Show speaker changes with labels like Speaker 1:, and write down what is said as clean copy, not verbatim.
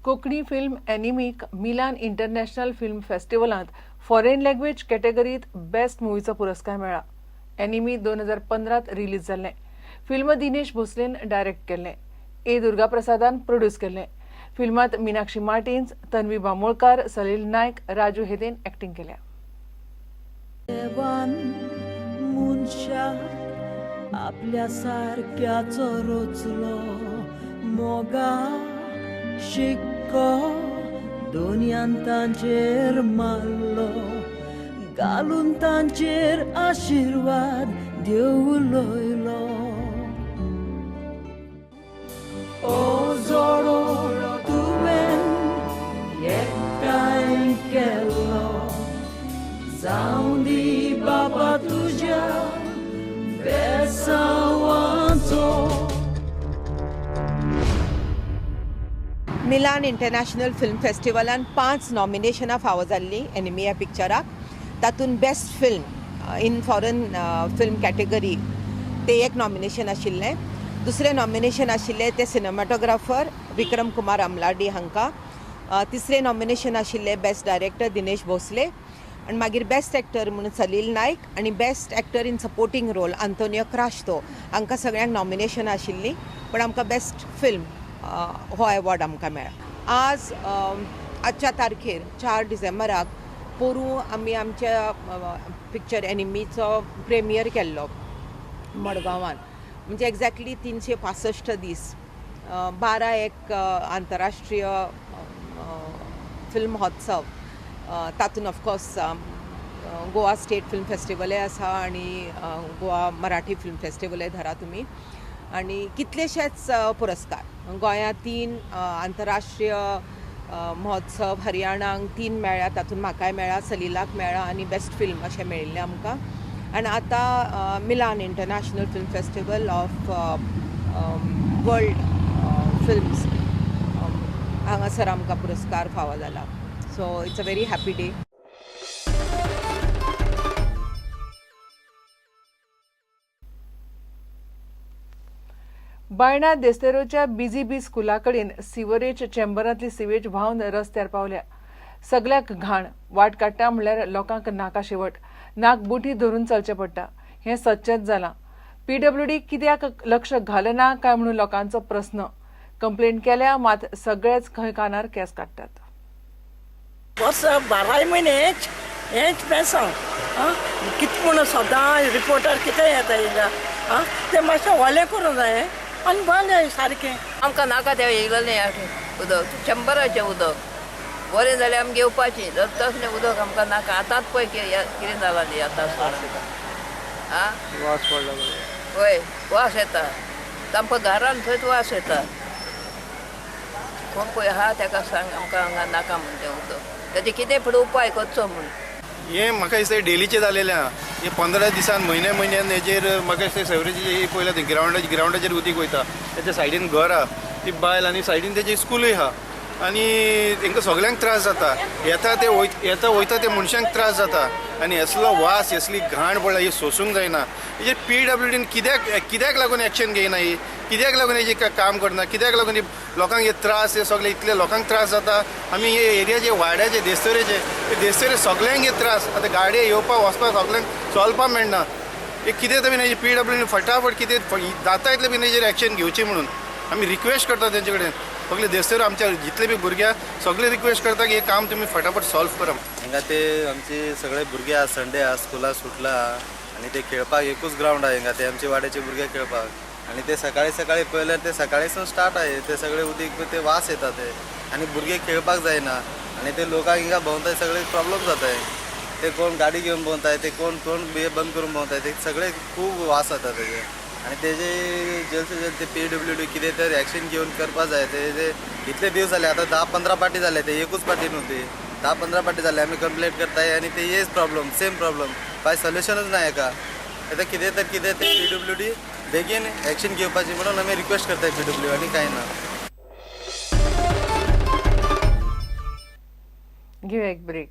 Speaker 1: Konkani film एनिमीक Milan international film फेस्टिवलांत foreign language कॅटेगरींत बेस्ट मुवीचो पुरस्कार मेळ्ळा. एनिमी 2015 रिलीज जाल्लें. फिल्म दिनेश भोसलेन डायरेक्ट केल्लें. ए. दुर्गाप्रसादान प्रोड्यूस केल्लें. फिल्मांत मीनाक्षी मार्टिन्स, तन्वी बांबोळकार, सलील नायक, राजू हेदेन एक्टिंग केल्या.
Speaker 2: आपल्या सारक्याचो रोचलो मोगा शिक्को दोनयान तांचेर मारलो घालून तांचेर आशीर्वाद देव लयलो. ओ जोडो तुवें एकठांय केल्लो जावं दी बाबा तुज्या
Speaker 3: मिलान इंटरनॅशनल फिल्म फेस्टिवलान 5 नॉमिनेशनां फावो जाल्लीं एनिमी ह्या पिक्चराक. तातूंत best film in foreign film category ते एक नॉमिनेशन आशिल्लें. दुसरें नॉमिनेशन आशिल्लें ते सिनेमाटोग्राफर विक्रम कुमार अमलाडी हांकां. तिसरें नॉमिनेशन आशिल्लें बेस्ट डायरेक्टर दिनेश भोसले आनी मागीर बेस्ट एक्टर म्हणून सलील नायक आनी best actor in supporting role Antonio Crasto हांकां सगळ्यांक नॉमिनेशन आशिल्लीं. पण आमकां बेस्ट फिल्म हो एवॉर्ड आमकां मेळ्ळा. आजच्या तारखेर 4 डिसेंबराक पोरूं आमी आमच्या पिक्चर एनिमीचो प्रेमियर केल्लो मडगांवान. म्हणजे एक्झॅक्टली 365 दीस 12 आंतरराष्ट्रीय फिल्म महोत्सव. तातूंत ऑफकोर्स गोवा स्टेट फिल्म फेस्टिवलय आसा आनी गोवा मराठी फिल्म फेस्टिवलय धरा तुमी. आनी कितलेशेच पुरस्कार गोंयांत 3 आंतरराष्ट्रीय महोत्सव, हरियाणाक 3 मेळ्ळ्या. तातूंत म्हाकाय मेळ्ळा, सलिलाक मेळ्ळा आनी बेस्ट फिल्म अशें मेळिल्लें आमकां. आनी आतां Milan international film festival of world films हांगासर आमकां पुरस्कार फावो जाला. So it's a very happy day.
Speaker 1: Baina देस्तेरोच्या BGB स्कुला कडेन सिवरेज चेंबरांतली सिवेज व्हांवन रस्त्यार पावल्या. सगळ्याक घाण वाट काडटा म्हणल्यार लोकांक नाका शेवट. नाक बुटी धरून चलचें पडटा. हें सच्चेंच जालां. PWD कित्याक लक्ष घालना काय म्हणून लोकांचो प्रस्न. कंप्लेंट केल्या मात सगळेच खंय कानार केस काडटात.
Speaker 4: वर्स 12 म्हयने हेंच पेसां कितें म्हणून सदां रिपोर्टर कितें येता हिंगा तें मातशें व्हलें करूं जाय आनी बरें सारकें.
Speaker 5: आमकां नाका तें येयलेलें उदक शंबराचें उदक बरें जाल्यार आमी घेवपाचें. जर तसलें उदक आमकां नाका. आतांच पळय कितें जालां न्ही आतां
Speaker 6: वास पडला
Speaker 5: हय वास येता सामको घरान थंयच वास येता. कोण पळय आहा ताका सांग आमकां हांगा नाका म्हण तें उदक. ताचे कितें फुडें उपाय करचो म्हूण.
Speaker 6: हें म्हाका दिसता डेलीचें जालेलें आहा. हे 15 दिसान म्हयन्यान हेजेर म्हाका दिसता सेवरेजीचे पयल्या ते ग्रावंडाचेर उदीक वयता. तेच्या सायडीन घर आहा ती बायल आनी सायडीन तेजी स्कूलूय आहा आनी तांकां सगळ्यांक त्रास जाता. येता वयता त्या मनशांक त्रास जाता आनी असलो वास असली घाण पडला ही सोसूंक जायना. हेजेर PWDन कित्याक लागून एक्शन घेयना ही कित्याक लागून हेजें काम करना कित्याक लागून लोकांक हे त्रास हे सगळे इतले लोकांक त्रास जाता. आमी हे एरियाचे वाड्याचे देस्तोरेचे सगळ्यांक हे त्रास. आतां गाडये येवपा वचपाक सगळ्यांक चलपाक मेळना. हे कितें बीन हेजे PWDन फटाफट कितें जाता इतलें बीन हेजेर एक्शन घेवची म्हणून आमी रिक्वेस्ट करता तेंचे कडेन. सगळे देस्तोर आमच्या जितले बी भुरग्या सगळे रिक्वेस्ट करता की हे काम तुमी फटाफट सॉल्व करा.
Speaker 7: हांगा ते आमचे सगळे भुरगे आहा संडे आहा स्कुला सुटला आनी ते खेळपाक एकूच ग्रावंड आहा हिंगा ते आमचे वाड्याचे भुरगे खेळपाक. आनी ते सकाळी पळयल्यार ते सकाळीसून स्टार्ट आहे ते सगळे उदीक ते वास येता ते आनी भुरगे खेळपाक जायना आनी ते लोकांक हिंगा भोंवताय सगळे प्रॉब्लेम जाताय. ते कोण गाडी घेवन भोंवताय ते कोण हे बंद करून भोंवताय ते सगळे खूब वास जाता तेजे. आनी तेजे जल्द ते PWD कितें तर एक्शन घेवन करपा जाय. ते इतले दीस जाले आतां 10-15 पाटी जाले ते एकूच पाटी न्हू ती 10-15 पाटी जाले आमी कंप्लेंट करताय आनी ते हेच प्रॉब्लेम सेम प्रॉब्लेम कांय सोल्युशनूच ना हेका. आतां कितें ते PWD बेगीन एक्शन घेवपाची म्हणून आमी रिक्वेस्ट करताय PWD आनी कांय ना.
Speaker 1: घेवया एक ब्रेक.